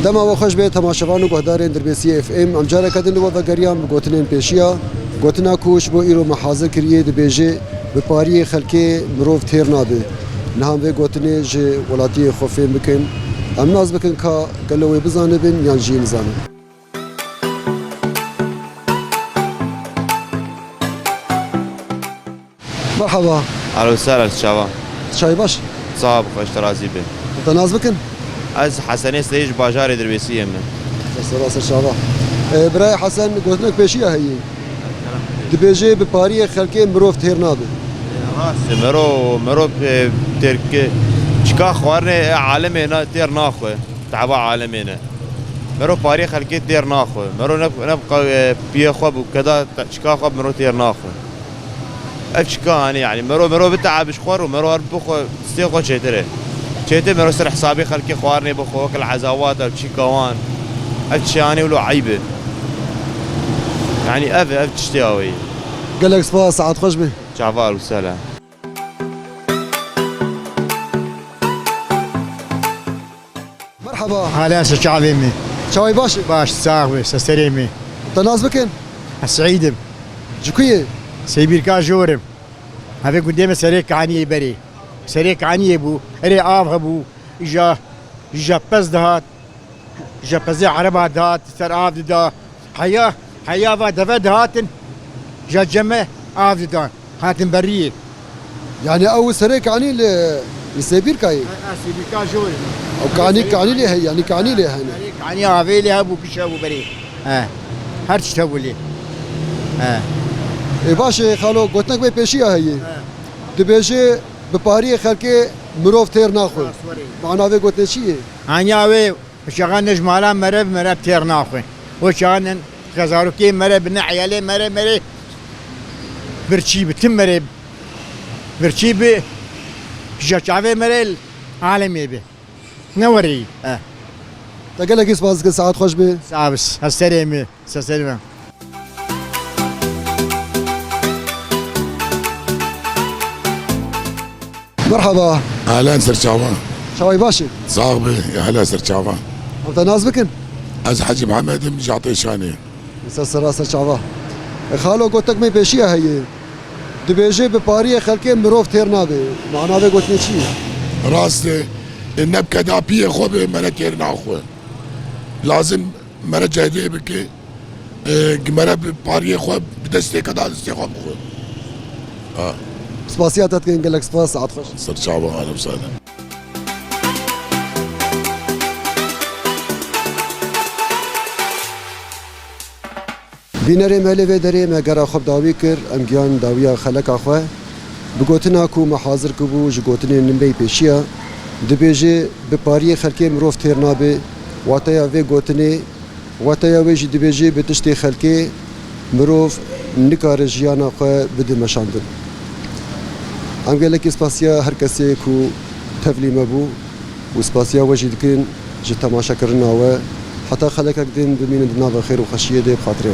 دما و خوش به تماشاوان و گهدارین دربیسی اف ام ام جاره کدن و وگریان گوتنین پیشیا گوتنا کوش بو ایرو محاضر کریه دبیجه به پاری خلکی مروف تیر نابه نهم و گوتنی ج ولاتی خوفی بکن ام ناز بکن که گلوی بزانه بین یان جین زانه مرحبا اهلا وسهلا شباب شاي باش صاحب خوش ترازي به انت ناز بكن از حسني سيج باجاري دربيسيه من راس شابا براي حسن قلت بيشيه هي دبيجي بباري خلكي مروف تهير نابه راس مرو ترك شكا خوارنا عالمنا تير ناخو تعبا عالمنا مرو باري خلكي تير ناخو مرو نبقى بيخو وكذا شكا خو مرو تير ناخو افشكان يعني مرو بتعب شخور ومرو بخو استيقو شيتره شيتر مرو سر حسابي خلكي خوارني بخو كل عزاوات او شي كوان افشاني ولو عيبه يعني اف تشتاوي قال لك صباح ساعات خوش به شعفال وسهلا مرحبا هلا شعبي شاي باش باش ساغوي سستريمي انت ناز بكن السعيد جكويه سيبير كاجورم هذا قدام سريك عني بري سريك عني بو ري آب بو جا بس دهات جا بس عربة دهات سر آب ده حيا ودفع دهاتن جا جمع آب ده هاتن بريه يعني اول سريك عني لسيبير كاي سيبير كاجورم او كعني لي هي يعني كعني لي هنا سريك عني آبي ابو كشابو بري هرش تقولي باش خالو قلت به پیشیا هي دبیجه بپاری خلکی مروف تیر ناخو معنا و گوت چیه انیا و شغان نجمالا مرب تیر ناخو و شان غزاروکی مرب نعیاله مرب برچی بتم برچی به جاچاوه مرل عالمی به نوري تقول لك اسمع ساعات خوش به سابس هستريمي سستريمي مرحبا اهلا سر شعبان شاي باشي صاحبي يا هلا سر شعبان انت ناز بكن از حجي محمد من جعطيشاني مسا سر شعبان خالو قلت لك ما پیشیا هي دبیجه بپاری خلکی مروف تیر نابه معنا و گوت چیه راسته النب كدا بيه خوب مرا كير ناخو لازم مرا جهدي بك مرا باريه خوب بدسته كدا دسته خوب خو سپاسياتك قال لك سپاس ساعات خوش سر شعبان اهلا وسهلا بینری مالی و دری مگر خوب داوی کر امگیان داویا خلق آخوا بگوتنا کو محاضر کبو جگوتنی نمی پیشیا دبیجه به پاری خلکی مروف تیر نابه واتیا و گوتنی واتیا و جی دبیجه به تشتی خلکی مروف نکار جیانا خوا بده مشاندن ام گله کی سپاسیا هر کسی کو تفلی مبو و سپاسیا و جی دکن جی تماشا کرنا و حتی خلق دین بمین دنا و خیر و خشیه ده بخاطره